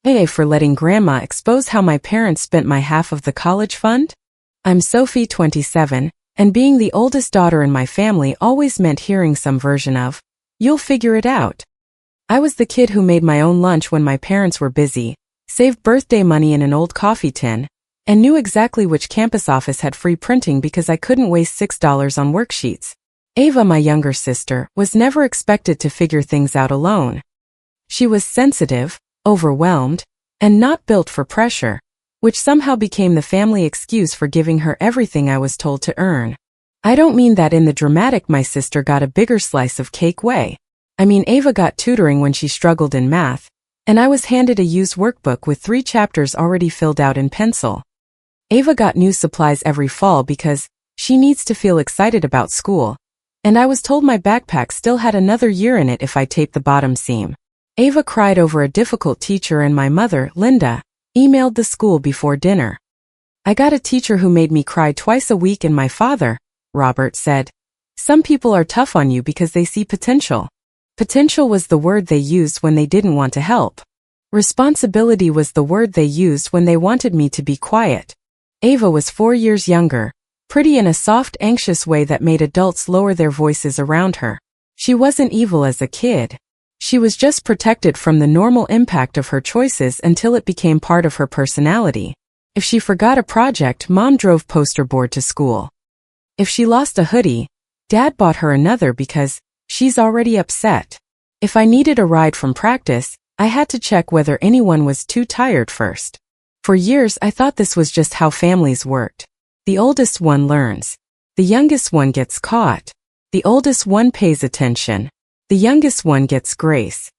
AA for letting Grandma expose how my parents spent my half of the college fund? I'm Sophie, 27, and being the oldest daughter in my family always meant hearing some version of, "You'll figure it out." I was the kid who made my own lunch when my parents were busy, saved birthday money in an old coffee tin, and knew exactly which campus office had free printing because I couldn't waste $6 on worksheets. Ava, my younger sister, was never expected to figure things out alone. She was sensitive, overwhelmed, and not built for pressure, which somehow became the family excuse for giving her everything I was told to earn. I don't mean that in the dramatic "my sister got a bigger slice of cake" way. I mean Ava got tutoring when she struggled in math, and I was handed a used workbook with 3 chapters already filled out in pencil. Ava got new supplies every fall because she needs to feel excited about school, and I was told my backpack still had another year in it if I taped the bottom seam. Ava cried over a difficult teacher, and my mother, Linda, emailed the school before dinner. I got a teacher who made me cry twice a week, and my father, Robert, said, "Some people are tough on you because they see potential." Potential was the word they used when they didn't want to help. Responsibility was the word they used when they wanted me to be quiet. Ava was 4 years younger, pretty in a soft, anxious way that made adults lower their voices around her. She wasn't evil as a kid. She was just protected from the normal impact of her choices until it became part of her personality. If she forgot a project, Mom drove poster board to school. If she lost a hoodie, Dad bought her another because she's already upset. If I needed a ride from practice, I had to check whether anyone was too tired first. For years, I thought this was just how families worked. The oldest one learns. The youngest one gets caught. The oldest one pays attention. The youngest one gets grace.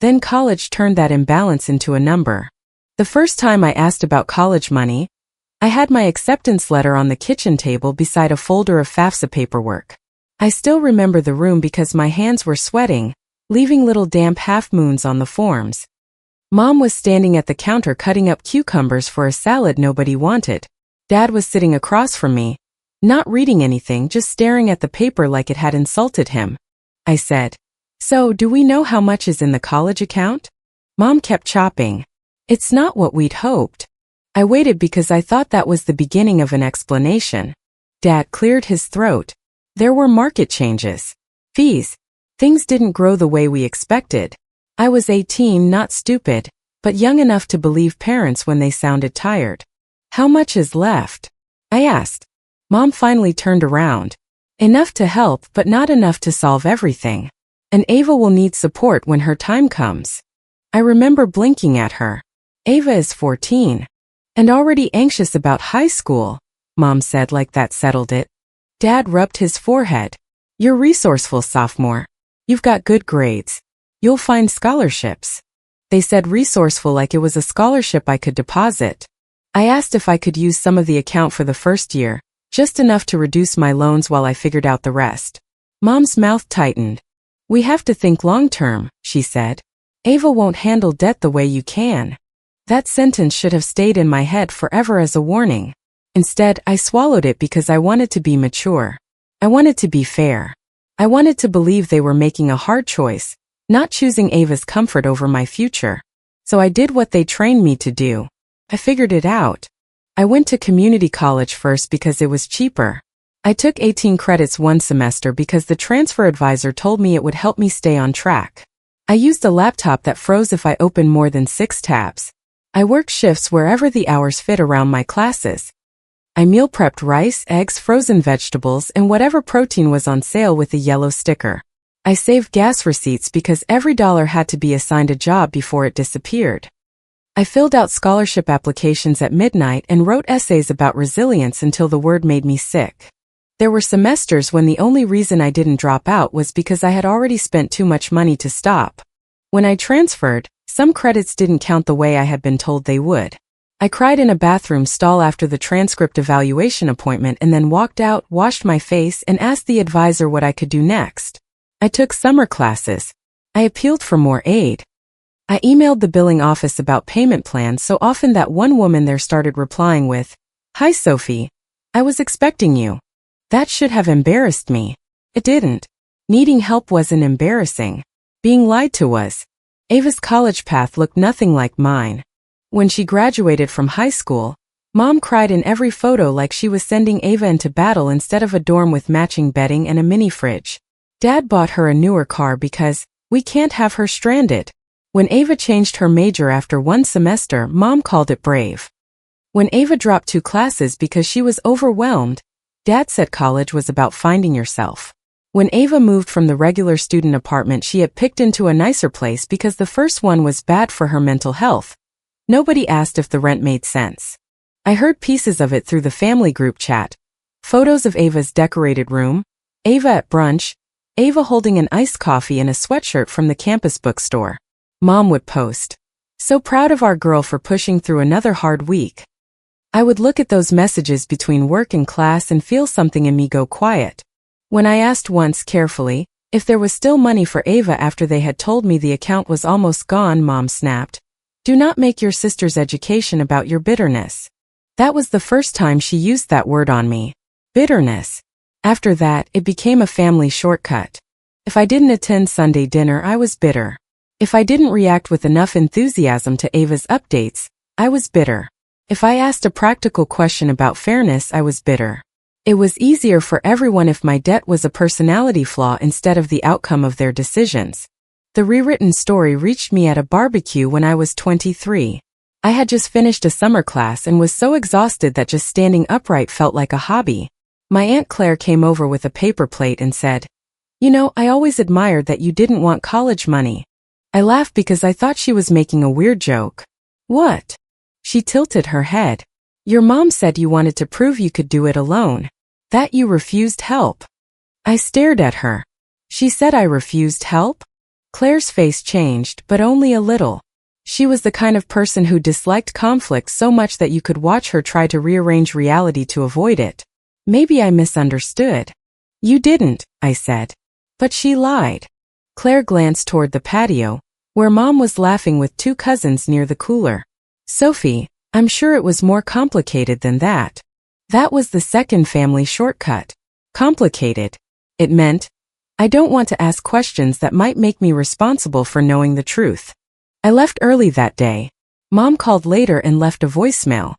Then college turned that imbalance into a number. The first time I asked about college money, I had my acceptance letter on the kitchen table beside a folder of FAFSA paperwork. I still remember the room because my hands were sweating, leaving little damp half-moons on the forms. Mom was standing at the counter cutting up cucumbers for a salad nobody wanted. Dad was sitting across from me, not reading anything, just staring at the paper like it had insulted him. I said, "So, do we know how much is in the college account?" Mom kept chopping. "It's not what we'd hoped." I waited because I thought that was the beginning of an explanation. Dad cleared his throat. "There were market changes. Fees. Things didn't grow the way we expected." I was 18, not stupid, but young enough to believe parents when they sounded tired. "How much is left?" I asked. Mom finally turned around. "Enough to help, but not enough to solve everything. And Ava will need support when her time comes." I remember blinking at her. "Ava is 14. And already anxious about high school," Mom said like that settled it. Dad rubbed his forehead. "You're resourceful, sophomore. You've got good grades. You'll find scholarships." They said resourceful like it was a scholarship I could deposit. I asked if I could use some of the account for the first year, just enough to reduce my loans while I figured out the rest. Mom's mouth tightened. "We have to think long-term," she said. "Ava won't handle debt the way you can." That sentence should have stayed in my head forever as a warning. Instead, I swallowed it because I wanted to be mature. I wanted to be fair. I wanted to believe they were making a hard choice, not choosing Ava's comfort over my future. So I did what they trained me to do. I figured it out. I went to community college first because it was cheaper. I took 18 credits one semester because the transfer advisor told me it would help me stay on track. I used a laptop that froze if I opened more than 6 tabs. I worked shifts wherever the hours fit around my classes. I meal prepped rice, eggs, frozen vegetables, and whatever protein was on sale with a yellow sticker. I saved gas receipts because every dollar had to be assigned a job before it disappeared. I filled out scholarship applications at midnight and wrote essays about resilience until the word made me sick. There were semesters when the only reason I didn't drop out was because I had already spent too much money to stop. When I transferred, some credits didn't count the way I had been told they would. I cried in a bathroom stall after the transcript evaluation appointment and then walked out, washed my face, and asked the advisor what I could do next. I took summer classes. I appealed for more aid. I emailed the billing office about payment plans so often that one woman there started replying with, "Hi Sophie, I was expecting you." That should have embarrassed me. It didn't. Needing help wasn't embarrassing. Being lied to was. Ava's college path looked nothing like mine. When she graduated from high school, Mom cried in every photo like she was sending Ava into battle instead of a dorm with matching bedding and a mini fridge. Dad bought her a newer car because we can't have her stranded. When Ava changed her major after one semester, Mom called it brave. When Ava dropped 2 classes because she was overwhelmed, Dad said college was about finding yourself. When Ava moved from the regular student apartment she had picked into a nicer place because the first one was bad for her mental health, nobody asked if the rent made sense. I heard pieces of it through the family group chat. Photos of Ava's decorated room, Ava at brunch, Ava holding an iced coffee and a sweatshirt from the campus bookstore. Mom would post, "So proud of our girl for pushing through another hard week." I would look at those messages between work and class and feel something in me go quiet. When I asked once carefully if there was still money for Ava after they had told me the account was almost gone, Mom snapped, "Do not make your sister's education about your bitterness." That was the first time she used that word on me. Bitterness. After that, it became a family shortcut. If I didn't attend Sunday dinner, I was bitter. If I didn't react with enough enthusiasm to Ava's updates, I was bitter. If I asked a practical question about fairness, I was bitter. It was easier for everyone if my debt was a personality flaw instead of the outcome of their decisions. The rewritten story reached me at a barbecue when I was 23. I had just finished a summer class and was so exhausted that just standing upright felt like a hobby. My Aunt Claire came over with a paper plate and said, "You know, I always admired that you didn't want college money." I laughed because I thought she was making a weird joke. "What?" She tilted her head. "Your mom said you wanted to prove you could do it alone. That you refused help." I stared at her. She said I refused help? Claire's face changed, but only a little. She was the kind of person who disliked conflict so much that you could watch her try to rearrange reality to avoid it. Maybe I misunderstood. "You didn't," I said. But she lied. Claire glanced toward the patio, where Mom was laughing with 2 cousins near the cooler. "Sophie, I'm sure it was more complicated than that." That was the second family shortcut. Complicated. It meant, I don't want to ask questions that might make me responsible for knowing the truth. I left early that day. Mom called later and left a voicemail.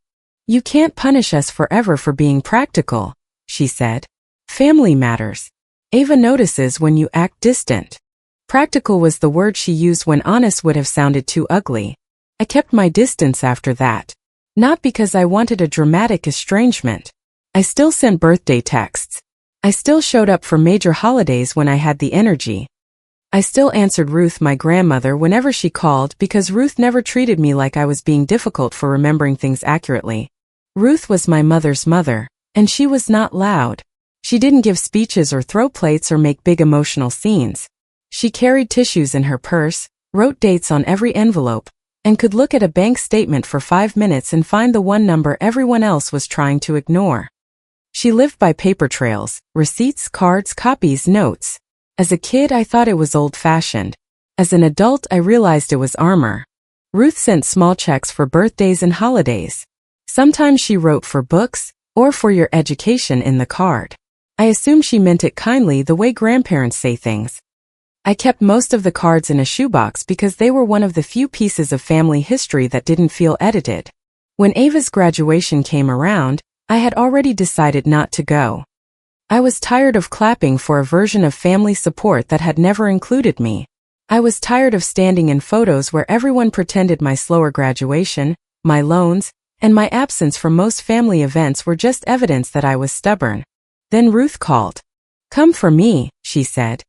"You can't punish us forever for being practical," she said. "Family matters. Ava notices when you act distant." Practical was the word she used when honest would have sounded too ugly. I kept my distance after that. Not because I wanted a dramatic estrangement. I still sent birthday texts. I still showed up for major holidays when I had the energy. I still answered Ruth, my grandmother, whenever she called because Ruth never treated me like I was being difficult for remembering things accurately. Ruth was my mother's mother, and she was not loud. She didn't give speeches or throw plates or make big emotional scenes. She carried tissues in her purse, wrote dates on every envelope, and could look at a bank statement for 5 minutes and find the one number everyone else was trying to ignore. She lived by paper trails, receipts, cards, copies, notes. As a kid, I thought it was old-fashioned. As an adult, I realized it was armor. Ruth sent small checks for birthdays and holidays. Sometimes she wrote for books, or for your education in the card. I assume she meant it kindly the way grandparents say things. I kept most of the cards in a shoebox because they were one of the few pieces of family history that didn't feel edited. When Ava's graduation came around, I had already decided not to go. I was tired of clapping for a version of family support that had never included me. I was tired of standing in photos where everyone pretended my slower graduation, my loans, and my absence from most family events were just evidence that I was stubborn. Then Ruth called. "Come for me," she said.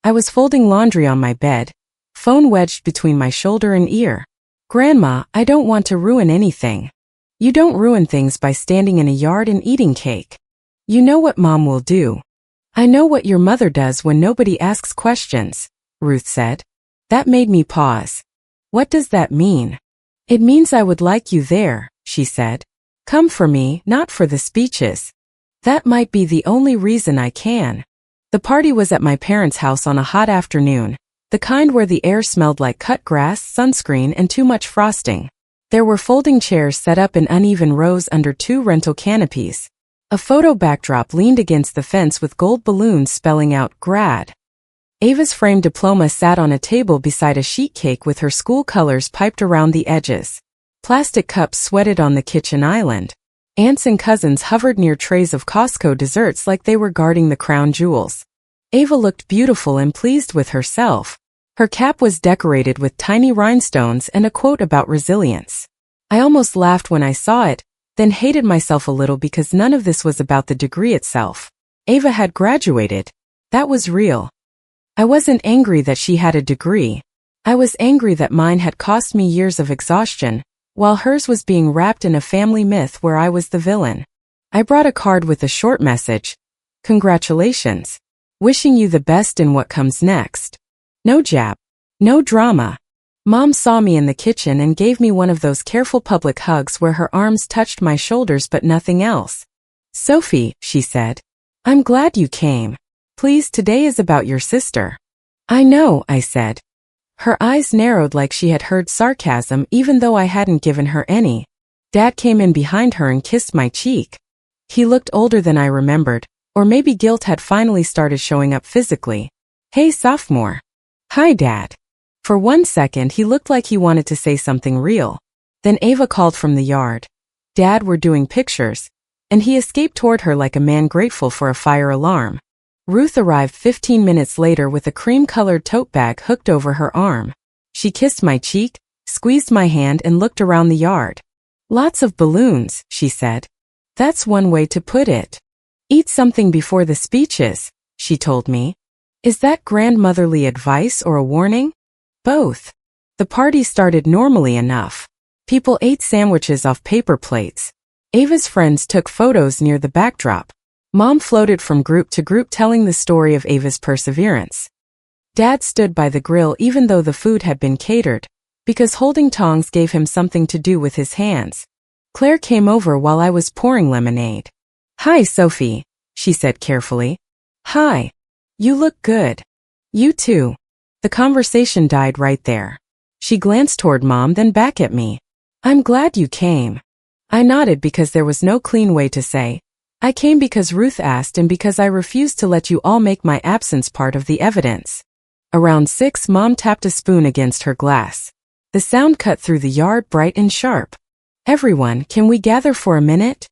I was folding laundry on my bed, phone wedged between my shoulder and ear. "Grandma, I don't want to ruin anything." "You don't ruin things by standing in a yard and eating cake. You know what Mom will do." "I know what your mother does when nobody asks questions," Ruth said. That made me pause. "What does that mean?" "It means I would like you there," she said. "Come for me, not for the speeches." That might be the only reason I can. The party was at my parents' house on a hot afternoon, the kind where the air smelled like cut grass, sunscreen, and too much frosting. There were folding chairs set up in uneven rows under 2 rental canopies. A photo backdrop leaned against the fence with gold balloons spelling out grad. Ava's framed diploma sat on a table beside a sheet cake with her school colors piped around the edges. Plastic cups sweated on the kitchen island. Aunts and cousins hovered near trays of Costco desserts like they were guarding the crown jewels. Ava looked beautiful and pleased with herself. Her cap was decorated with tiny rhinestones and a quote about resilience. I almost laughed when I saw it, then hated myself a little because none of this was about the degree itself. Ava had graduated. That was real. I wasn't angry that she had a degree. I was angry that mine had cost me years of exhaustion, while hers was being wrapped in a family myth where I was the villain. I brought a card with a short message. Congratulations. Wishing you the best in what comes next. No jab. No drama. Mom saw me in the kitchen and gave me one of those careful public hugs where her arms touched my shoulders but nothing else. Sophie, she said. I'm glad you came. Please, today is about your sister. I know, I said. Her eyes narrowed like she had heard sarcasm even though I hadn't given her any. Dad came in behind her and kissed my cheek. He looked older than I remembered, or maybe guilt had finally started showing up physically. Hey, sophomore. Hi, Dad. For 1 second he looked like he wanted to say something real. Then Ava called from the yard. Dad, we're doing pictures. And he escaped toward her like a man grateful for a fire alarm. Ruth arrived 15 minutes later with a cream-colored tote bag hooked over her arm. She kissed my cheek, squeezed my hand and looked around the yard. Lots of balloons, she said. That's one way to put it. Eat something before the speeches, she told me. Is that grandmotherly advice or a warning? Both. The party started normally enough. People ate sandwiches off paper plates. Ava's friends took photos near the backdrop. Mom floated from group to group telling the story of Ava's perseverance. Dad stood by the grill even though the food had been catered, because holding tongs gave him something to do with his hands. Claire came over while I was pouring lemonade. Hi, Sophie, she said carefully. Hi. You look good. You too. The conversation died right there. She glanced toward Mom, then back at me. I'm glad you came. I nodded because there was no clean way to say, I came because Ruth asked and because I refused to let you all make my absence part of the evidence. Around 6, Mom tapped a spoon against her glass. The sound cut through the yard bright and sharp. Everyone, can we gather for a minute?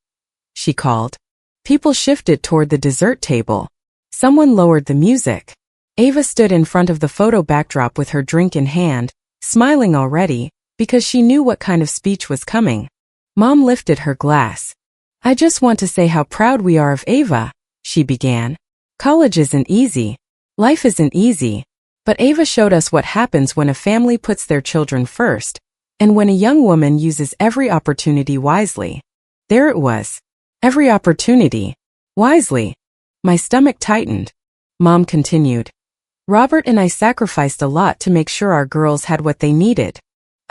She called. People shifted toward the dessert table. Someone lowered the music. Ava stood in front of the photo backdrop with her drink in hand, smiling already, because she knew what kind of speech was coming. Mom lifted her glass. I just want to say how proud we are of Ava, she began. College isn't easy. Life isn't easy. But Ava showed us what happens when a family puts their children first, and when a young woman uses every opportunity wisely. There it was. Every opportunity. Wisely. My stomach tightened. Mom continued. Robert and I sacrificed a lot to make sure our girls had what they needed.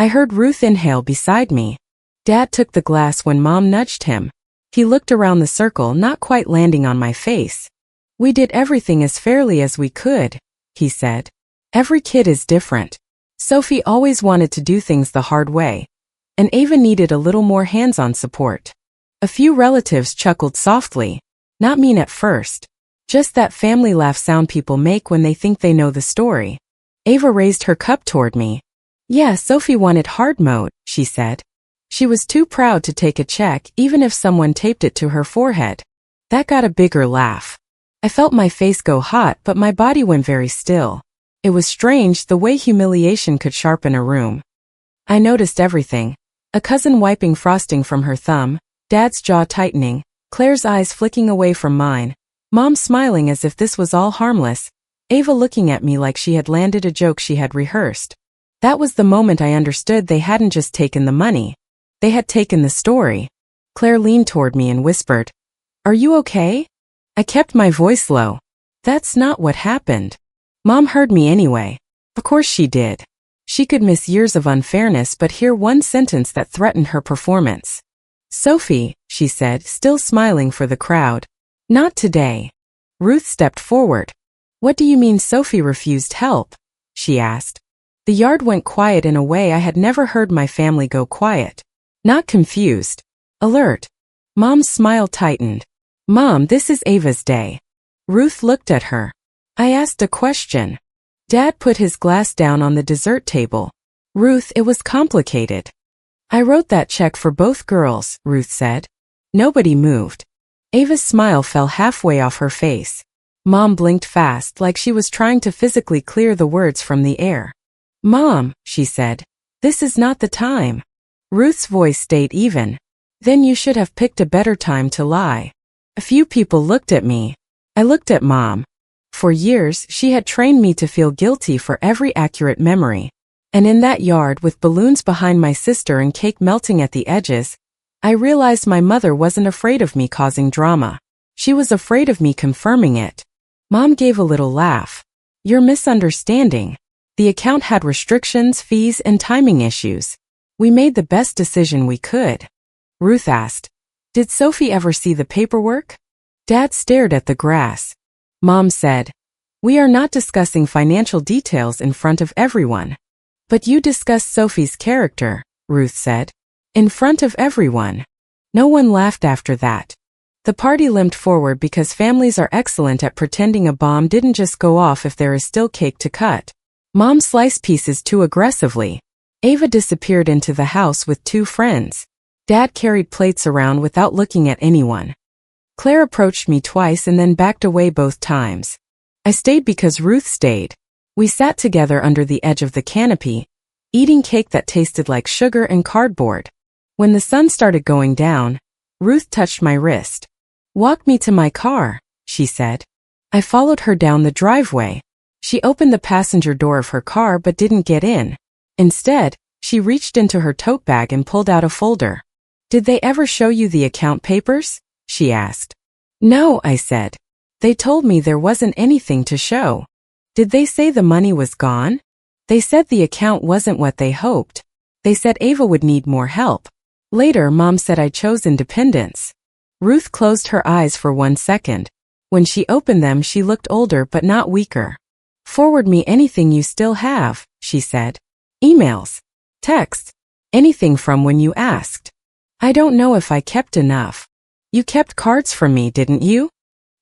I heard Ruth inhale beside me. Dad took the glass when Mom nudged him. He looked around the circle, not quite landing on my face. We did everything as fairly as we could, he said. Every kid is different. Sophie always wanted to do things the hard way, and Ava needed a little more hands-on support. A few relatives chuckled softly. Not mean at first. Just that family laugh sound people make when they think they know the story. Ava raised her cup toward me. Yeah, Sophie wanted hard mode, she said. She was too proud to take a check even if someone taped it to her forehead. That got a bigger laugh. I felt my face go hot but my body went very still. It was strange the way humiliation could sharpen a room. I noticed everything. A cousin wiping frosting from her thumb, Dad's jaw tightening, Claire's eyes flicking away from mine, Mom smiling as if this was all harmless, Ava looking at me like she had landed a joke she had rehearsed. That was the moment I understood they hadn't just taken the money. They had taken the story. Claire leaned toward me and whispered, Are you okay? I kept my voice low. That's not what happened. Mom heard me anyway. Of course she did. She could miss years of unfairness but hear one sentence that threatened her performance. Sophie, she said, still smiling for the crowd. Not today. Ruth stepped forward. What do you mean Sophie refused help? She asked. The yard went quiet in a way I had never heard my family go quiet. Not confused. Alert. Mom's smile tightened. Mom, this is Ava's day. Ruth looked at her. I asked a question. Dad put his glass down on the dessert table. Ruth, it was complicated. I wrote that check for both girls, Ruth said. Nobody moved. Ava's smile fell halfway off her face. Mom blinked fast like she was trying to physically clear the words from the air. Mom, she said, this is not the time. Ruth's voice stayed even. Then you should have picked a better time to lie. A few people looked at me. I looked at Mom. For years, she had trained me to feel guilty for every accurate memory. And in that yard with balloons behind my sister and cake melting at the edges, I realized my mother wasn't afraid of me causing drama. She was afraid of me confirming it. Mom gave a little laugh. You're misunderstanding. The account had restrictions, fees, and timing issues. We made the best decision we could. Ruth asked, did Sophie ever see the paperwork? Dad stared at the grass. Mom said, we are not discussing financial details in front of everyone. But you discussed Sophie's character, Ruth said. In front of everyone. No one laughed after that. The party limped forward because families are excellent at pretending a bomb didn't just go off if there is still cake to cut. Mom sliced pieces too aggressively. Ava disappeared into the house with 2 friends. Dad carried plates around without looking at anyone. Claire approached me twice and then backed away both times. I stayed because Ruth stayed. We sat together under the edge of the canopy, eating cake that tasted like sugar and cardboard. When the sun started going down, Ruth touched my wrist. Walk me to my car, she said. I followed her down the driveway. She opened the passenger door of her car but didn't get in. Instead, she reached into her tote bag and pulled out a folder. Did they ever show you the account papers? She asked. No, I said. They told me there wasn't anything to show. Did they say the money was gone? They said the account wasn't what they hoped. They said Ava would need more help. Later, Mom said I chose independence. Ruth closed her eyes for 1 second. When she opened them, she looked older but not weaker. Forward me anything you still have, she said. Emails, texts, anything from when you asked. I don't know if I kept enough. You kept cards from me, didn't you?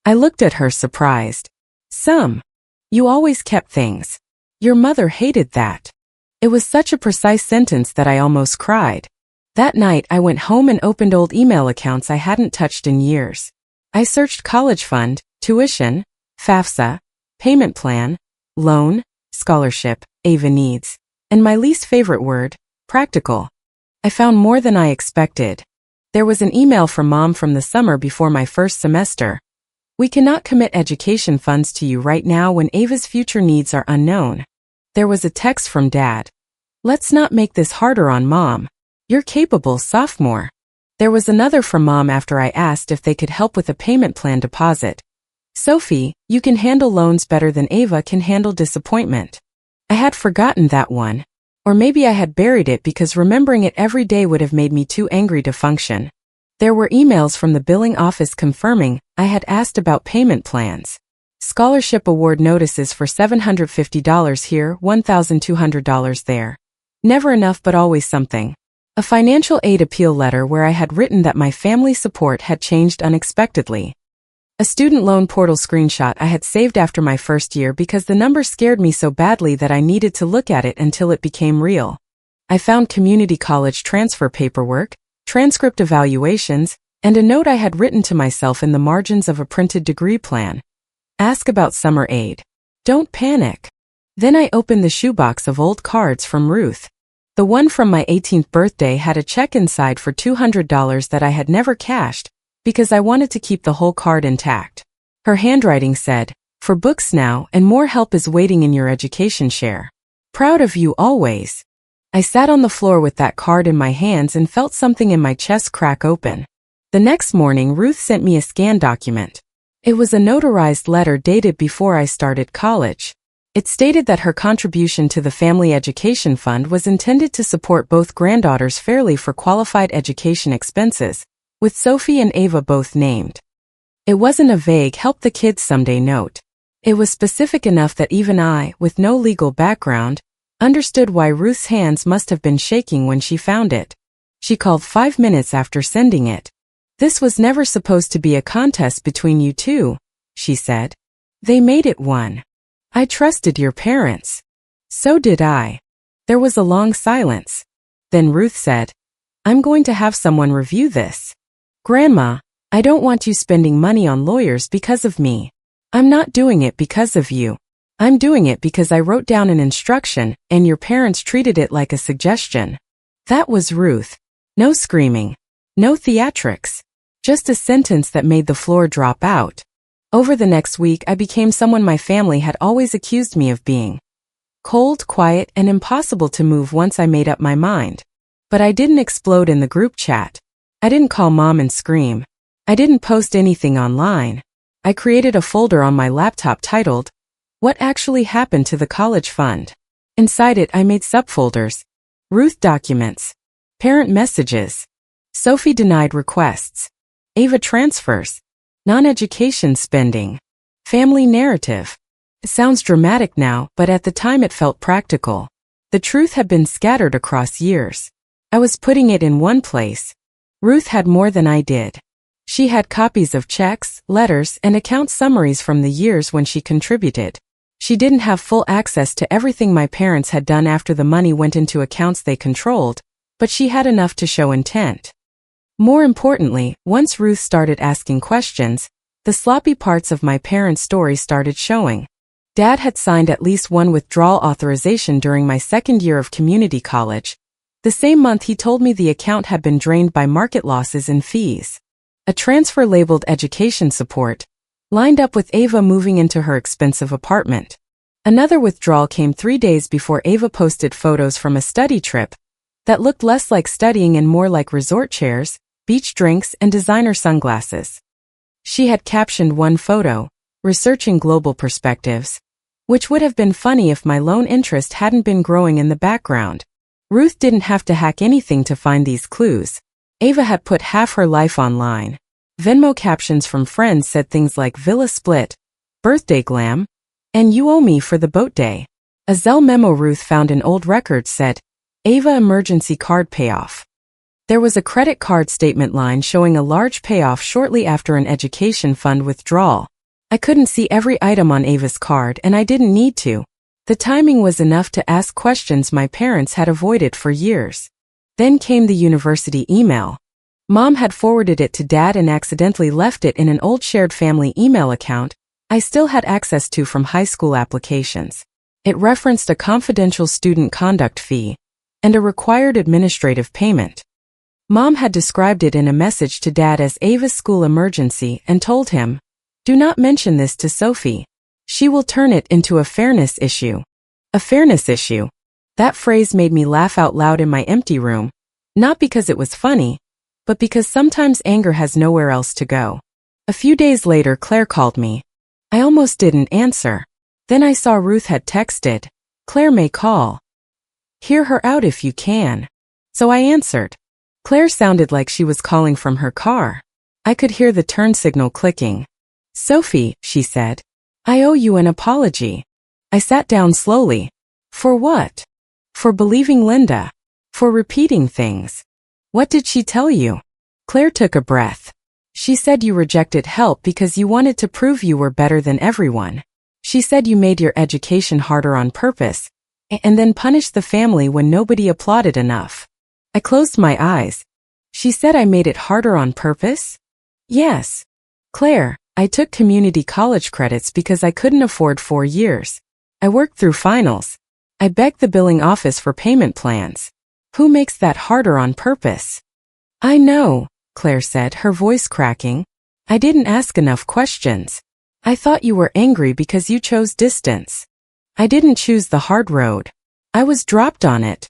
I looked at her surprised. Some. You always kept things. Your mother hated that. It was such a precise sentence that I almost cried. That night I went home and opened old email accounts I hadn't touched in years. I searched college fund, tuition, FAFSA, payment plan, loan, scholarship, Ava needs, and my least favorite word, practical. I found more than I expected. There was an email from Mom from the summer before my first semester. We cannot commit education funds to you right now when Ava's future needs are unknown. There was a text from Dad. Let's not make this harder on Mom. You're capable, sophomore. There was another from Mom after I asked if they could help with a payment plan deposit. Sophie, you can handle loans better than Ava can handle disappointment. I had forgotten that one. Or maybe I had buried it because remembering it every day would have made me too angry to function. There were emails from the billing office confirming I had asked about payment plans. Scholarship award notices for $750 here, $1,200 there. Never enough but always something. A financial aid appeal letter where I had written that my family support had changed unexpectedly. A student loan portal screenshot I had saved after my first year because the number scared me so badly that I needed to look at it until it became real. I found community college transfer paperwork, transcript evaluations, and a note I had written to myself in the margins of a printed degree plan. Ask about summer aid. Don't panic. Then I opened the shoebox of old cards from Ruth. The one from my 18th birthday had a check inside for $200 that I had never cashed, because I wanted to keep the whole card intact. Her handwriting said, for books now and more help is waiting in your education share. Proud of you always. I sat on the floor with that card in my hands and felt something in my chest crack open. The next morning, Ruth sent me a scanned document. It was a notarized letter dated before I started college. It stated that her contribution to the Family Education Fund was intended to support both granddaughters fairly for qualified education expenses, with Sophie and Ava both named. It wasn't a vague help the kids someday note. It was specific enough that even I, with no legal background, understood why Ruth's hands must have been shaking when she found it. She called 5 minutes after sending it. This was never supposed to be a contest between you two, she said. They made it one. I trusted your parents. So did I. There was a long silence. Then Ruth said, I'm going to have someone review this. Grandma, I don't want you spending money on lawyers because of me. I'm not doing it because of you. I'm doing it because I wrote down an instruction and your parents treated it like a suggestion. That was Ruth. No screaming. No theatrics. Just a sentence that made the floor drop out. Over the next week, I became someone my family had always accused me of being. Cold, quiet, and impossible to move once I made up my mind. But I didn't explode in the group chat. I didn't call mom and scream. I didn't post anything online. I created a folder on my laptop titled, What Actually Happened to the College Fund? Inside it, I made subfolders. Ruth documents. Parent messages. Sophie denied requests. Ava transfers. Non-education spending. Family narrative. It sounds dramatic now, but at the time it felt practical. The truth had been scattered across years. I was putting it in one place. Ruth had more than I did. She had copies of checks, letters, and account summaries from the years when she contributed. She didn't have full access to everything my parents had done after the money went into accounts they controlled, but she had enough to show intent. More importantly, once Ruth started asking questions, the sloppy parts of my parents' story started showing. Dad had signed at least one withdrawal authorization during my second year of community college. The same month he told me the account had been drained by market losses and fees. A transfer labeled education support lined up with Ava moving into her expensive apartment. Another withdrawal came 3 days before Ava posted photos from a study trip that looked less like studying and more like resort chairs, beach drinks, and designer sunglasses. She had captioned one photo, Researching Global Perspectives, which would have been funny if my loan interest hadn't been growing in the background. Ruth didn't have to hack anything to find these clues. Ava had put half her life online. Venmo captions from friends said things like Villa Split, Birthday Glam, and You Owe Me for the Boat Day. A Zelle memo Ruth found in old records said, Ava Emergency Card Payoff. There was a credit card statement line showing a large payoff shortly after an education fund withdrawal. I couldn't see every item on Ava's card and I didn't need to. The timing was enough to ask questions my parents had avoided for years. Then came the university email. Mom had forwarded it to Dad and accidentally left it in an old shared family email account I still had access to from high school applications. It referenced a confidential student conduct fee and a required administrative payment. Mom had described it in a message to Dad as Ava's school emergency and told him, Do not mention this to Sophie. She will turn it into a fairness issue. A fairness issue. That phrase made me laugh out loud in my empty room, not because it was funny, but because sometimes anger has nowhere else to go. A few days later, Claire called me. I almost didn't answer. Then I saw Ruth had texted, Claire may call. Hear her out if you can. So I answered. Claire sounded like she was calling from her car. I could hear the turn signal clicking. Sophie, she said, I owe you an apology. I sat down slowly. For what? For believing Linda. For repeating things. What did she tell you? Claire took a breath. She said you rejected help because you wanted to prove you were better than everyone. She said you made your education harder on purpose, and then punished the family when nobody applauded enough. I closed my eyes. She said I made it harder on purpose? Yes. Claire, I took community college credits because I couldn't afford 4 years. I worked through finals. I begged the billing office for payment plans. Who makes that harder on purpose? I know, Claire said, her voice cracking. I didn't ask enough questions. I thought you were angry because you chose distance. I didn't choose the hard road. I was dropped on it.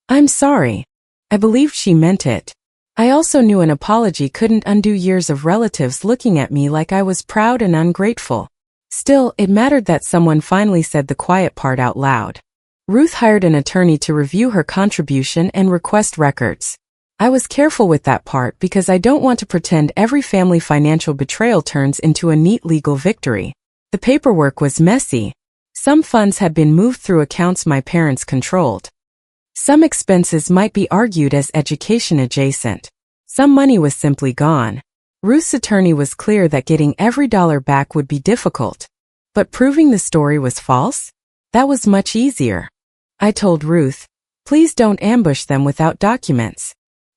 I'm sorry. I believed she meant it. I also knew an apology couldn't undo years of relatives looking at me like I was proud and ungrateful. Still, it mattered that someone finally said the quiet part out loud. Ruth hired an attorney to review her contribution and request records. I was careful with that part because I don't want to pretend every family financial betrayal turns into a neat legal victory. The paperwork was messy. Some funds had been moved through accounts my parents controlled. Some expenses might be argued as education adjacent. Some money was simply gone. Ruth's attorney was clear that getting every dollar back would be difficult. But proving the story was false? That was much easier. I told Ruth, please don't ambush them without documents.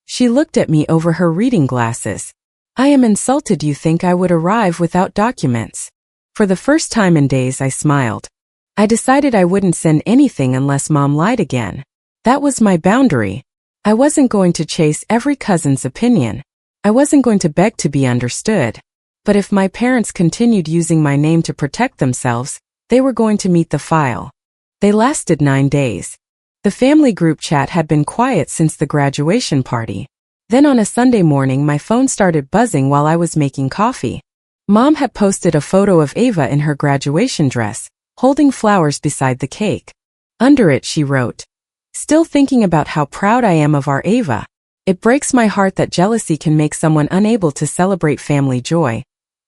She looked at me over her reading glasses. I am insulted you think I would arrive without documents. For the first time in days I smiled. I decided I wouldn't send anything unless Mom lied again. That was my boundary. I wasn't going to chase every cousin's opinion. I wasn't going to beg to be understood. But if my parents continued using my name to protect themselves, they were going to meet the file. They lasted 9 days. The family group chat had been quiet since the graduation party. Then on a Sunday morning my phone started buzzing while I was making coffee. Mom had posted a photo of Ava in her graduation dress, holding flowers beside the cake. Under it she wrote, "Still thinking about how proud I am of our Ava. It breaks my heart that jealousy can make someone unable to celebrate family joy.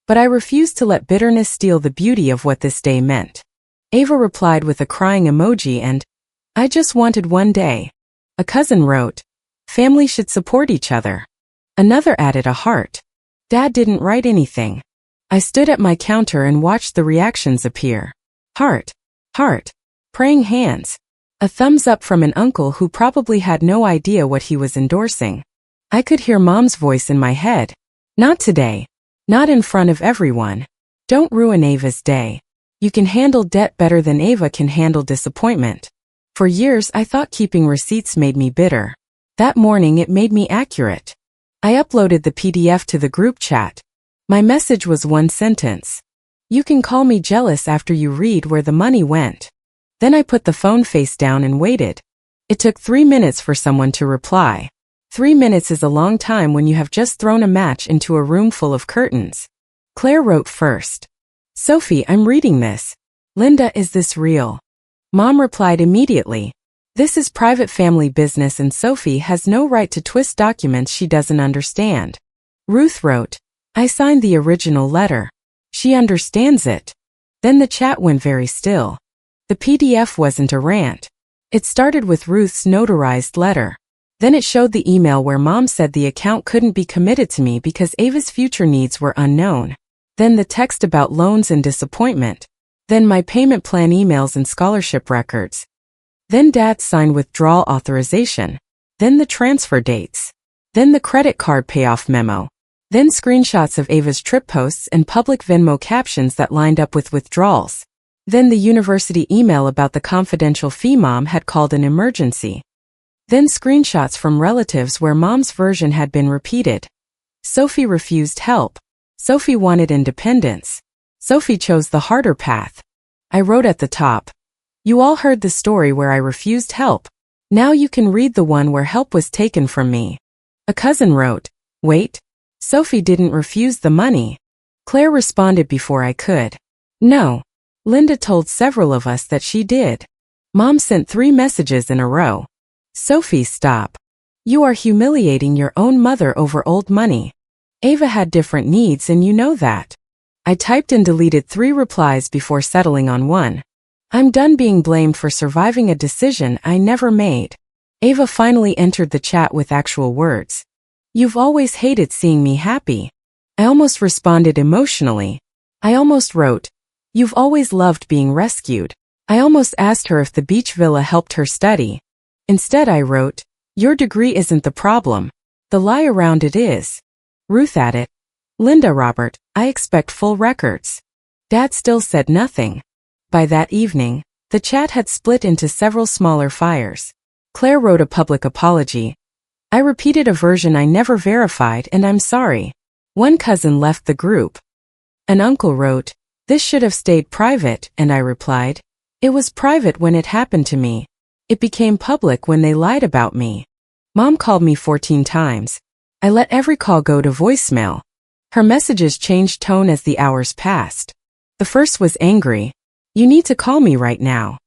But I refuse to let bitterness steal the beauty of what this day meant." Ava replied with a crying emoji and, "I just wanted one day." A cousin wrote, "Family should support each other." Another added a heart. Dad didn't write anything. I stood at my counter and watched the reactions appear. Heart, heart, praying hands. A thumbs up from an uncle who probably had no idea what he was endorsing. I could hear Mom's voice in my head. "Not today. Not in front of everyone. Don't ruin Ava's day. You can handle debt better than Ava can handle disappointment." For years I thought keeping receipts made me bitter. That morning it made me accurate. I uploaded the PDF to the group chat. My message was one sentence. "You can call me jealous after you read where the money went." Then I put the phone face down and waited. It took 3 minutes for someone to reply. 3 minutes is a long time when you have just thrown a match into a room full of curtains. Claire wrote first. "Sophie, I'm reading this. Linda, is this real?" Mom replied immediately. "This is private family business and Sophie has no right to twist documents she doesn't understand." Ruth wrote, "I signed the original letter. She understands it." Then the chat went very still. The PDF wasn't a rant. It started with Ruth's notarized letter. Then it showed the email where Mom said the account couldn't be committed to me because Ava's future needs were unknown. Then the text about loans and disappointment. Then my payment plan emails and scholarship records. Then Dad's signed withdrawal authorization. Then the transfer dates. Then the credit card payoff memo. Then screenshots of Ava's trip posts and public Venmo captions that lined up with withdrawals. Then the university email about the confidential fee Mom had called an emergency. Then screenshots from relatives where Mom's version had been repeated. Sophie refused help. Sophie wanted independence. Sophie chose the harder path. I wrote at the top, "You all heard the story where I refused help. Now you can read the one where help was taken from me." A cousin wrote, "Wait. Sophie didn't refuse the money." Claire responded before I could. "No. Linda told several of us that she did." Mom sent 3 messages in a row. "Sophie, stop. You are humiliating your own mother over old money. Ava had different needs and you know that." I typed and deleted 3 replies before settling on one. "I'm done being blamed for surviving a decision I never made." Ava finally entered the chat with actual words. "You've always hated seeing me happy." I almost responded emotionally. I almost wrote, "You've always loved being rescued." I almost asked her if the beach villa helped her study. Instead I wrote, "Your degree isn't the problem. The lie around it is." Ruth added, "Linda, Robert, I expect full records." Dad still said nothing. By that evening, the chat had split into several smaller fires. Claire wrote a public apology. I repeated a version I never verified and I'm sorry. One cousin left the group. An uncle wrote, "This should have stayed private," and I replied, "It was private when it happened to me. It became public when they lied about me." Mom called me 14 times. I let every call go to voicemail. Her messages changed tone as the hours passed. The first was angry. "You need to call me right now."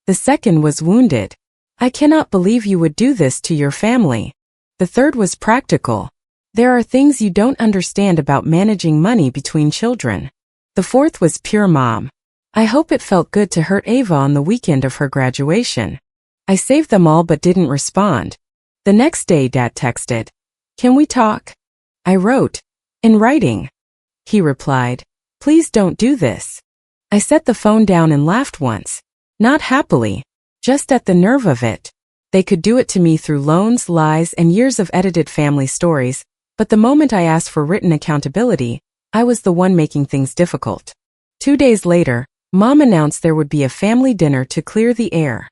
The second was wounded. "I cannot believe you would do this to your family." The third was practical. "There are things you don't understand about managing money between children." The fourth was pure mom. I hope it felt good to hurt Ava on the weekend of her graduation. I saved them all but didn't respond. The next day Dad texted, "Can we talk?" I wrote, "In writing." He replied, "Please don't do this." I set the phone down and laughed once. Not happily. Just at the nerve of it. They could do it to me through loans, lies, and years of edited family stories, but the moment I asked for written accountability, I was the one making things difficult. 2 days later, Mom announced there would be a family dinner to clear the air.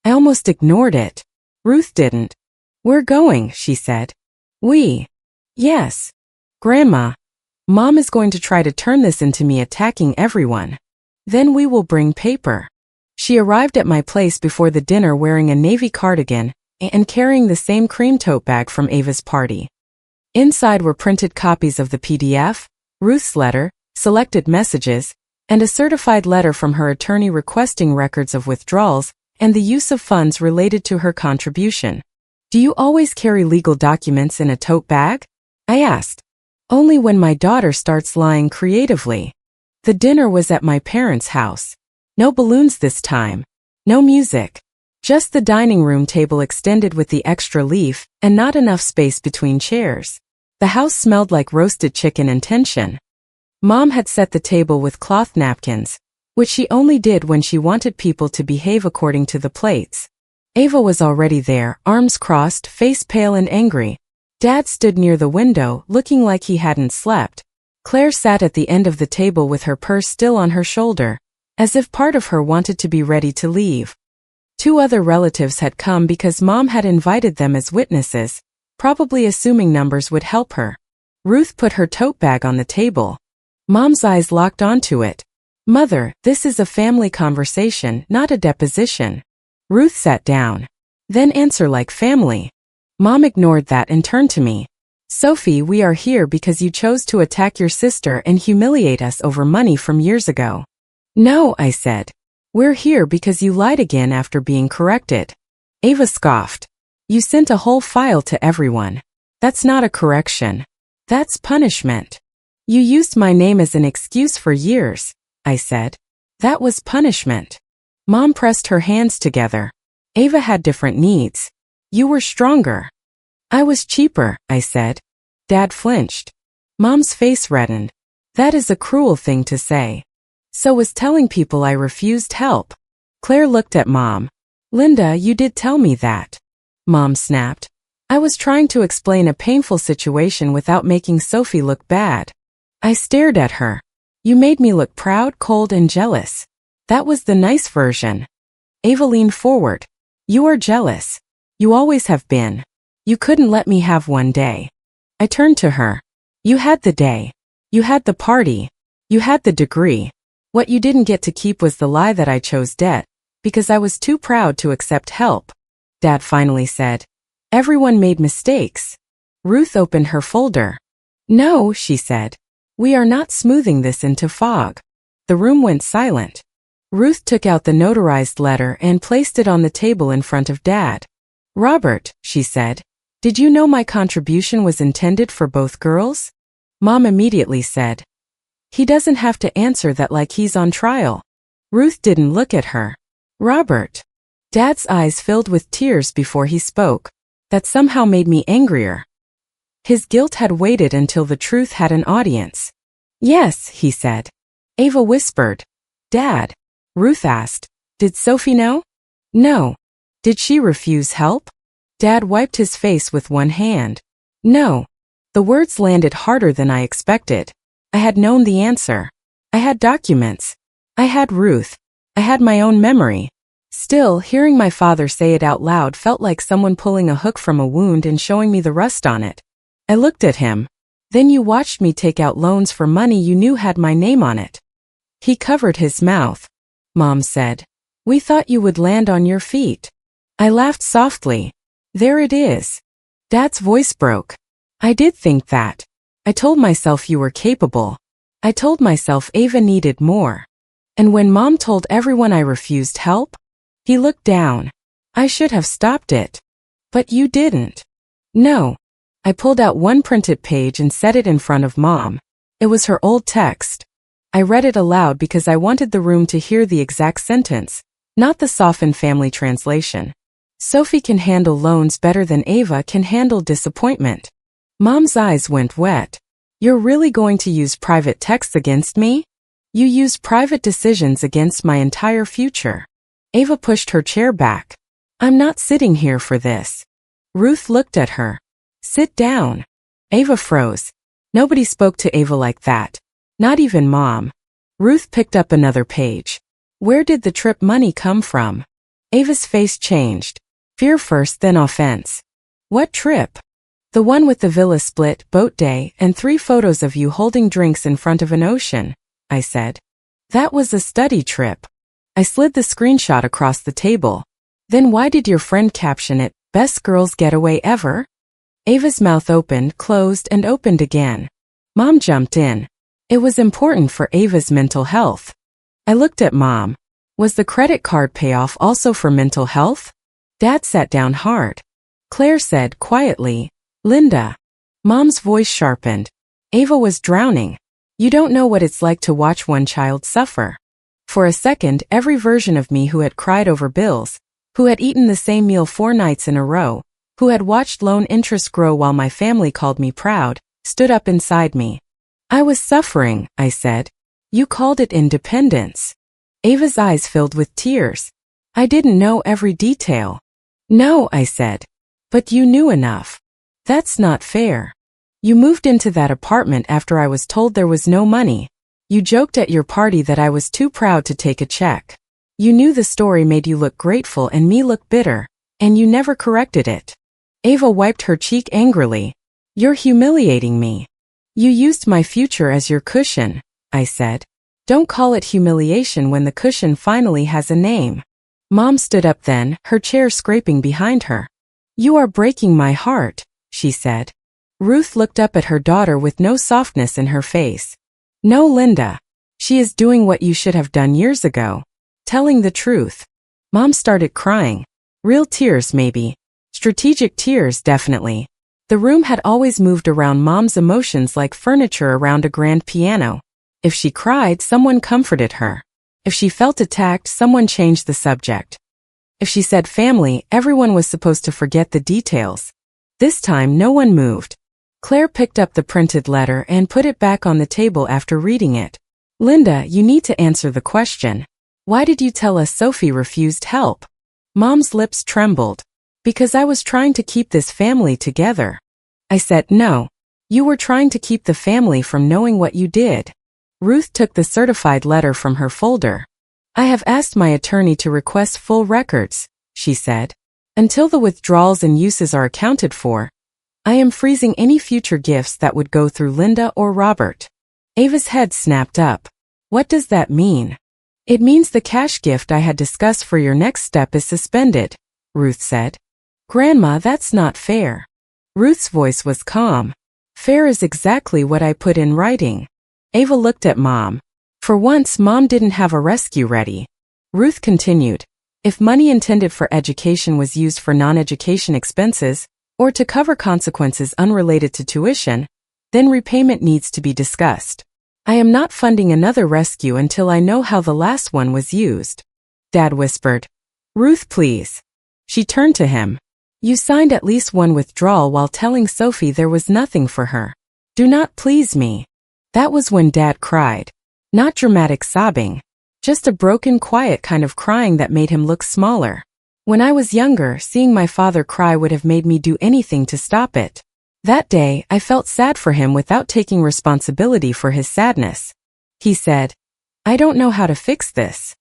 I almost ignored it. Ruth didn't. "We're going," she said. "We?" "Yes. Grandma. Mom is going to try to turn this into me attacking everyone. Then we will bring paper." She arrived at my place before the dinner wearing a navy cardigan and carrying the same cream tote bag from Ava's party. Inside were printed copies of the PDF, Ruth's letter, selected messages, and a certified letter from her attorney requesting records of withdrawals and the use of funds related to her contribution. "Do you always carry legal documents in a tote bag?" I asked. "Only when my daughter starts lying creatively." The dinner was at my parents' house. No balloons this time. No music. Just the dining room table extended with the extra leaf and not enough space between chairs. The house smelled like roasted chicken and tension. Mom had set the table with cloth napkins, which she only did when she wanted people to behave according to the plates. Ava was already there, arms crossed, face pale and angry. Dad stood near the window, looking like he hadn't slept. Claire sat at the end of the table with her purse still on her shoulder, as if part of her wanted to be ready to leave. 2 other relatives had come because Mom had invited them as witnesses, probably assuming numbers would help her. Ruth put her tote bag on the table. Mom's eyes locked onto it. "Mother, this is a family conversation, not a deposition." Ruth sat down. "Then answer like family." Mom ignored that and turned to me. "Sophie, we are here because you chose to attack your sister and humiliate us over money from years ago." "No," I said. "We're here because you lied again after being corrected." Ava scoffed. "You sent a whole file to everyone. That's not a correction. That's punishment." "You used my name as an excuse for years," I said. "That was punishment." Mom pressed her hands together. "Ava had different needs. You were stronger." "I was cheaper," I said. Dad flinched. Mom's face reddened. "That is a cruel thing to say." "So was telling people I refused help." Claire looked at Mom. "Linda, you did tell me that." Mom snapped. "I was trying to explain a painful situation without making Sophie look bad." I stared at her. "You made me look proud, cold, and jealous. That was the nice version." Ava leaned forward. "You are jealous. You always have been. You couldn't let me have one day." I turned to her. "You had the day. You had the party. You had the degree. What you didn't get to keep was the lie that I chose debt, because I was too proud to accept help." Dad finally said, "Everyone made mistakes." Ruth opened her folder. "No," she said. "We are not smoothing this into fog." The room went silent. Ruth took out the notarized letter and placed it on the table in front of Dad. "Robert," she said, "did you know my contribution was intended for both girls?" Mom immediately said, "He doesn't have to answer that like he's on trial." Ruth didn't look at her. "Robert." Dad's eyes filled with tears before he spoke. That somehow made me angrier. His guilt had waited until the truth had an audience. "Yes," he said. Ava whispered. "Dad." Ruth asked, "Did Sophie know?" "No." "Did she refuse help?" Dad wiped his face with one hand. "No." The words landed harder than I expected. I had known the answer. I had documents. I had Ruth. I had my own memory. Still, hearing my father say it out loud felt like someone pulling a hook from a wound and showing me the rust on it. I looked at him. "Then you watched me take out loans for money you knew had my name on it." He covered his mouth. Mom said, "We thought you would land on your feet." I laughed softly. "There it is." Dad's voice broke. "I did think that. I told myself you were capable. I told myself Ava needed more. And when Mom told everyone I refused help?" He looked down. "I should have stopped it. But you didn't." "No." I pulled out one printed page and set it in front of Mom. It was her old text. I read it aloud because I wanted the room to hear the exact sentence, not the softened family translation. "Sophie can handle loans better than Ava can handle disappointment." Mom's eyes went wet. "You're really going to use private texts against me? You use private decisions against my entire future." Ava pushed her chair back. I'm not sitting here for this. Ruth looked at her. Sit down. Ava froze. Nobody spoke to Ava like that. Not even Mom. Ruth picked up another page. Where did the trip money come from? Ava's face changed. Fear first, then offense. What trip? The one with the villa split, boat day, and 3 photos of you holding drinks in front of an ocean, I said. That was a study trip. I slid the screenshot across the table. Then why did your friend caption it, best girls getaway ever? Ava's mouth opened, closed, and opened again. Mom jumped in. It was important for Ava's mental health. I looked at Mom. Was the credit card payoff also for mental health? Dad sat down hard. Claire said quietly, Linda. Mom's voice sharpened. Ava was drowning. You don't know what it's like to watch one child suffer. For a second, every version of me who had cried over bills, who had eaten the same meal 4 nights in a row, who had watched loan interest grow while my family called me proud, stood up inside me. I was suffering, I said. You called it independence. Ava's eyes filled with tears. I didn't know every detail. No, I said. But you knew enough. That's not fair. You moved into that apartment after I was told there was no money. You joked at your party that I was too proud to take a check. You knew the story made you look grateful and me look bitter, and you never corrected it. Ava wiped her cheek angrily. You're humiliating me. You used my future as your cushion, I said. Don't call it humiliation when the cushion finally has a name. Mom stood up then, her chair scraping behind her. You are breaking my heart, she said. Ruth looked up at her daughter with no softness in her face. No, Linda. She is doing what you should have done years ago. Telling the truth. Mom started crying. Real tears maybe. Strategic tears definitely. The room had always moved around Mom's emotions like furniture around a grand piano. If she cried, someone comforted her. If she felt attacked, someone changed the subject. If she said family, everyone was supposed to forget the details. This time, no one moved. Claire picked up the printed letter and put it back on the table after reading it. Linda, you need to answer the question. Why did you tell us Sophie refused help? Mom's lips trembled. Because I was trying to keep this family together. I said no. You were trying to keep the family from knowing what you did. Ruth took the certified letter from her folder. I have asked my attorney to request full records, she said. Until the withdrawals and uses are accounted for, I am freezing any future gifts that would go through Linda or Robert. Ava's head snapped up. What does that mean? It means the cash gift I had discussed for your next step is suspended, Ruth said. Grandma, that's not fair. Ruth's voice was calm. Fair is exactly what I put in writing. Ava looked at Mom. For once, Mom didn't have a rescue ready. Ruth continued. If money intended for education was used for non-education expenses, or to cover consequences unrelated to tuition, then repayment needs to be discussed. I am not funding another rescue until I know how the last one was used. Dad whispered. Ruth, please. She turned to him. You signed at least one withdrawal while telling Sophie there was nothing for her. Do not please me. That was when Dad cried. Not dramatic sobbing. Just a broken, quiet kind of crying that made him look smaller. When I was younger, seeing my father cry would have made me do anything to stop it. That day, I felt sad for him without taking responsibility for his sadness. He said, I don't know how to fix this.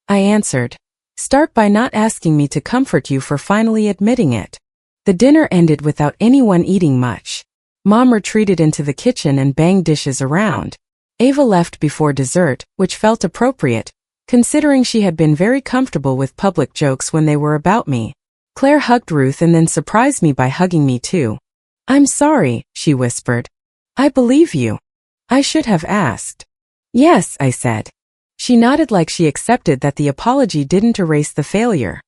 I answered, start by not asking me to comfort you for finally admitting it. The dinner ended without anyone eating much. Mom retreated into the kitchen and banged dishes around. Ava left before dessert, which felt appropriate, considering she had been very comfortable with public jokes when they were about me. Claire hugged Ruth and then surprised me by hugging me too. I'm sorry, she whispered. I believe you. I should have asked. Yes, I said. She nodded like she accepted that the apology didn't erase the failure.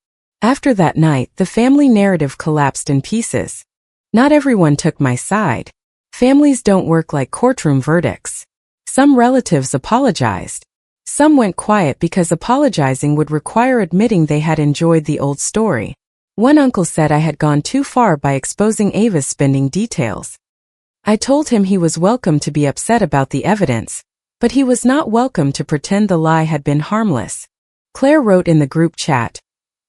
After that night, the family narrative collapsed in pieces. Not everyone took my side. Families don't work like courtroom verdicts. Some relatives apologized. Some went quiet because apologizing would require admitting they had enjoyed the old story. One uncle said I had gone too far by exposing Ava's spending details. I told him he was welcome to be upset about the evidence, but he was not welcome to pretend the lie had been harmless. Claire wrote in the group chat,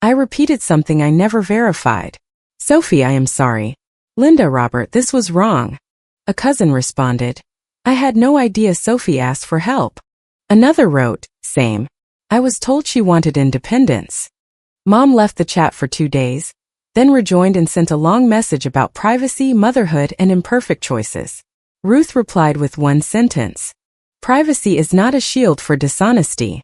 I repeated something I never verified. Sophie, I am sorry. Linda, Robert, this was wrong. A cousin responded. I had no idea Sophie asked for help. Another wrote, same. I was told she wanted independence. Mom left the chat for 2 days, then rejoined and sent a long message about privacy, motherhood, and imperfect choices. Ruth replied with one sentence. Privacy is not a shield for dishonesty.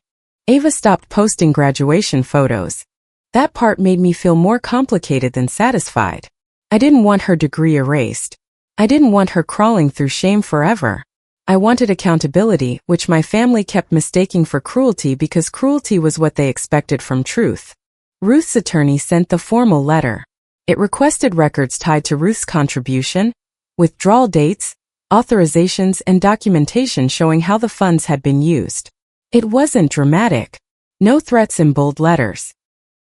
Ava stopped posting graduation photos. That part made me feel more complicated than satisfied. I didn't want her degree erased. I didn't want her crawling through shame forever. I wanted accountability, which my family kept mistaking for cruelty because cruelty was what they expected from truth. Ruth's attorney sent the formal letter. It requested records tied to Ruth's contribution, withdrawal dates, authorizations, and documentation showing how the funds had been used. It wasn't dramatic. No threats in bold letters.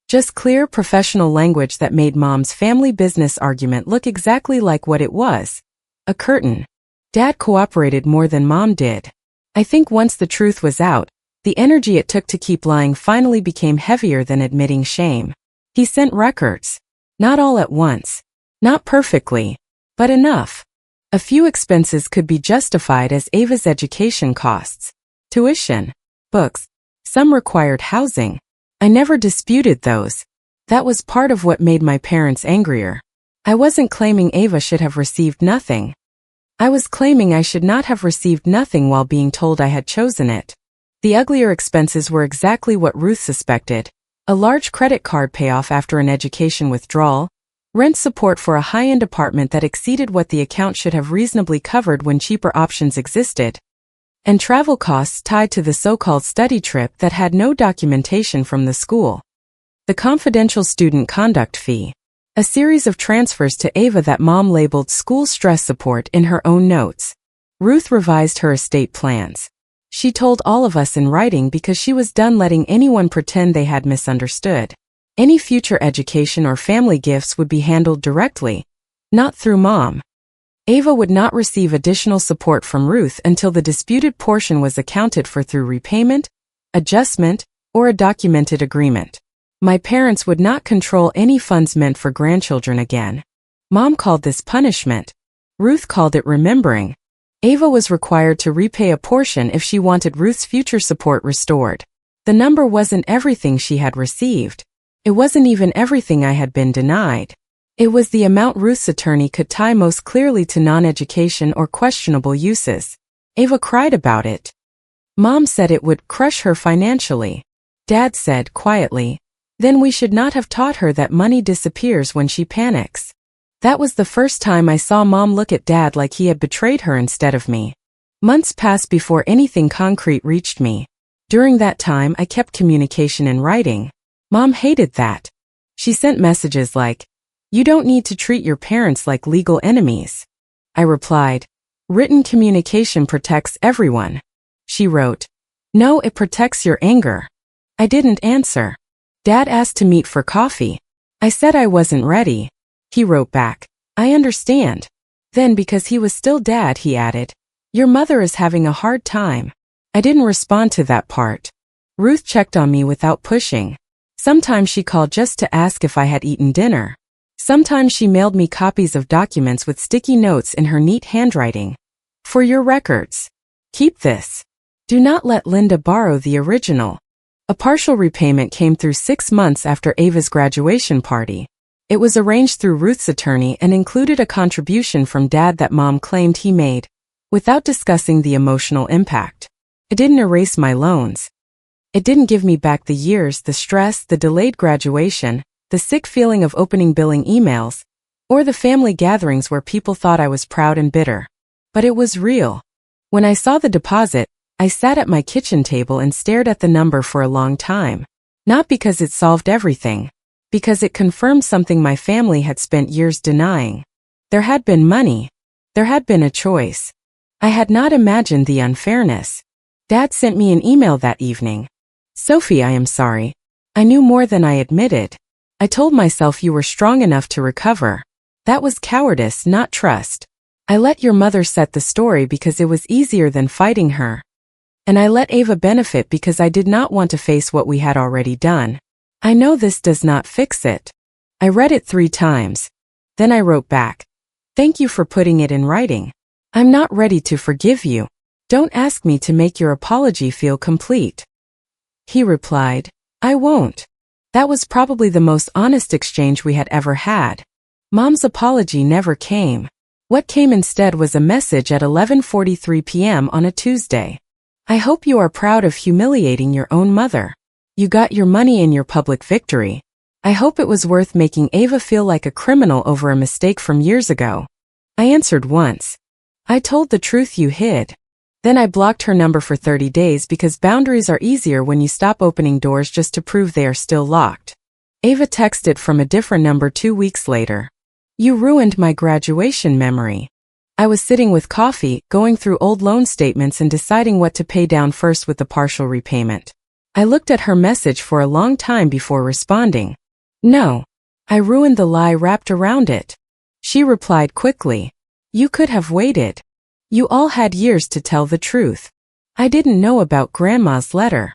Just clear professional language that made Mom's family business argument look exactly like what it was. A curtain. Dad cooperated more than Mom did. I think once the truth was out, the energy it took to keep lying finally became heavier than admitting shame. He sent records. Not all at once. Not perfectly. But enough. A few expenses could be justified as Ava's education costs. Tuition. Books. Some required housing. I never disputed those. That was part of what made my parents angrier. I wasn't claiming Ava should have received nothing. I was claiming I should not have received nothing while being told I had chosen it. The uglier expenses were exactly what Ruth suspected. A large credit card payoff after an education withdrawal, rent support for a high-end apartment that exceeded what the account should have reasonably covered when cheaper options existed, and travel costs tied to the so-called study trip that had no documentation from the school. The confidential student conduct fee. A series of transfers to Ava that Mom labeled school stress support in her own notes. Ruth revised her estate plans. She told all of us in writing because she was done letting anyone pretend they had misunderstood. Any future education or family gifts would be handled directly, not through Mom. Ava would not receive additional support from Ruth until the disputed portion was accounted for through repayment, adjustment, or a documented agreement. My parents would not control any funds meant for grandchildren again. Mom called this punishment. Ruth called it remembering. Ava was required to repay a portion if she wanted Ruth's future support restored. The number wasn't everything she had received. It wasn't even everything I had been denied. It was the amount Ruth's attorney could tie most clearly to non-education or questionable uses. Ava cried about it. Mom said it would crush her financially. Dad said quietly, then we should not have taught her that money disappears when she panics. That was the first time I saw Mom look at Dad like he had betrayed her instead of me. Months passed before anything concrete reached me. During that time, I kept communication in writing. Mom hated that. She sent messages like, "You don't need to treat your parents like legal enemies." I replied, "Written communication protects everyone." She wrote, "No, it protects your anger." I didn't answer. Dad asked to meet for coffee. I said I wasn't ready. He wrote back, "I understand." Then, because he was still Dad, he added, "Your mother is having a hard time." I didn't respond to that part. Ruth checked on me without pushing. Sometimes she called just to ask if I had eaten dinner. Sometimes she mailed me copies of documents with sticky notes in her neat handwriting. "For your records. Keep this. Do not let Linda borrow the original." A partial repayment came through 6 months after Ava's graduation party. It was arranged through Ruth's attorney and included a contribution from Dad that Mom claimed he made, without discussing the emotional impact. It didn't erase my loans. It didn't give me back the years, the stress, the delayed graduation, the sick feeling of opening billing emails, or the family gatherings where people thought I was proud and bitter. But it was real. When I saw the deposit, I sat at my kitchen table and stared at the number for a long time. Not because it solved everything, because it confirmed something my family had spent years denying. There had been money. There had been a choice. I had not imagined the unfairness. Dad sent me an email that evening. "Sophie, I am sorry. I knew more than I admitted. I told myself you were strong enough to recover. That was cowardice, not trust. I let your mother set the story because it was easier than fighting her. And I let Ava benefit because I did not want to face what we had already done. I know this does not fix it. I read it 3 times. Then I wrote back, thank you for putting it in writing. I'm not ready to forgive you. Don't ask me to make your apology feel complete. He replied, I won't. That was probably the most honest exchange we had ever had. Mom's apology never came. What came instead was a message at 11:43 p.m. on a Tuesday. I hope you are proud of humiliating your own mother. You got your money in your public victory. I hope it was worth making Ava feel like a criminal over a mistake from years ago. I answered once. I told the truth you hid. Then I blocked her number for 30 days because boundaries are easier when you stop opening doors just to prove they are still locked. Ava texted from a different number 2 weeks later. You ruined my graduation memory. I was sitting with coffee, going through old loan statements and deciding what to pay down first with the partial repayment. I looked at her message for a long time before responding. No. I ruined the lie wrapped around it. She replied quickly. You could have waited. You all had years to tell the truth. I didn't know about Grandma's letter.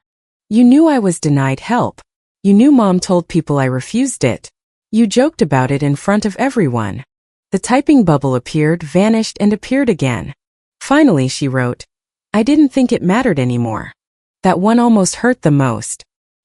You knew I was denied help. You knew Mom told people I refused it. You joked about it in front of everyone. The typing bubble appeared, vanished, and appeared again. Finally, she wrote, I didn't think it mattered anymore. That one almost hurt the most.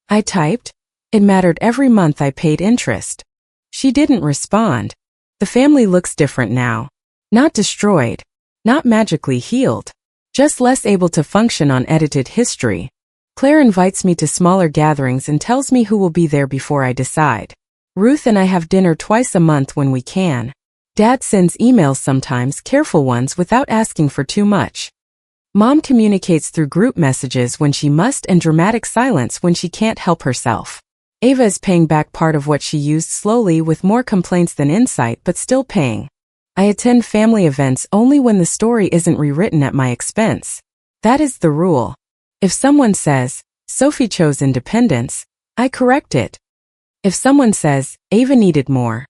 I typed, it mattered every month I paid interest. She didn't respond. The family looks different now. Not destroyed. Not magically healed. Just less able to function on edited history. Claire invites me to smaller gatherings and tells me who will be there before I decide. Ruth and I have dinner twice a month when we can. Dad sends emails sometimes, careful ones without asking for too much. Mom communicates through group messages when she must and dramatic silence when she can't help herself. Ava is paying back part of what she used slowly with more complaints than insight but still paying. I attend family events only when the story isn't rewritten at my expense. That is the rule. If someone says, Sophie chose independence, I correct it. If someone says, Ava needed more,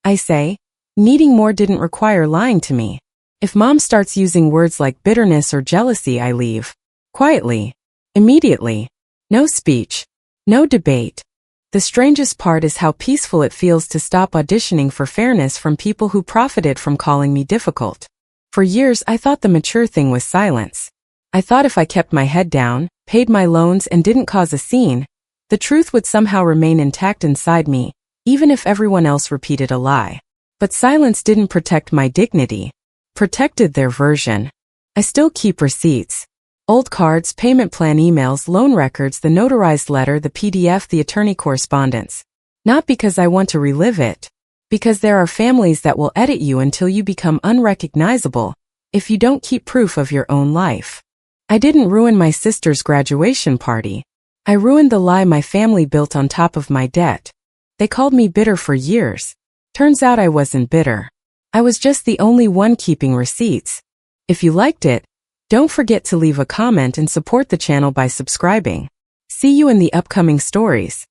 I say, needing more didn't require lying to me. If Mom starts using words like bitterness or jealousy, I leave. Quietly. Immediately. No speech. No debate. The strangest part is how peaceful it feels to stop auditioning for fairness from people who profited from calling me difficult. For years, I thought the mature thing was silence. I thought if I kept my head down, paid my loans, and didn't cause a scene, the truth would somehow remain intact inside me, even if everyone else repeated a lie. But silence didn't protect my dignity. Protected their version. I still keep receipts. Old cards, payment plan emails, loan records, the notarized letter, the PDF, the attorney correspondence. Not because I want to relive it. Because there are families that will edit you until you become unrecognizable, if you don't keep proof of your own life. I didn't ruin my sister's graduation party. I ruined the lie my family built on top of my debt. They called me bitter for years. Turns out I wasn't bitter. I was just the only one keeping receipts. If you liked it, don't forget to leave a comment and support the channel by subscribing. See you in the upcoming stories.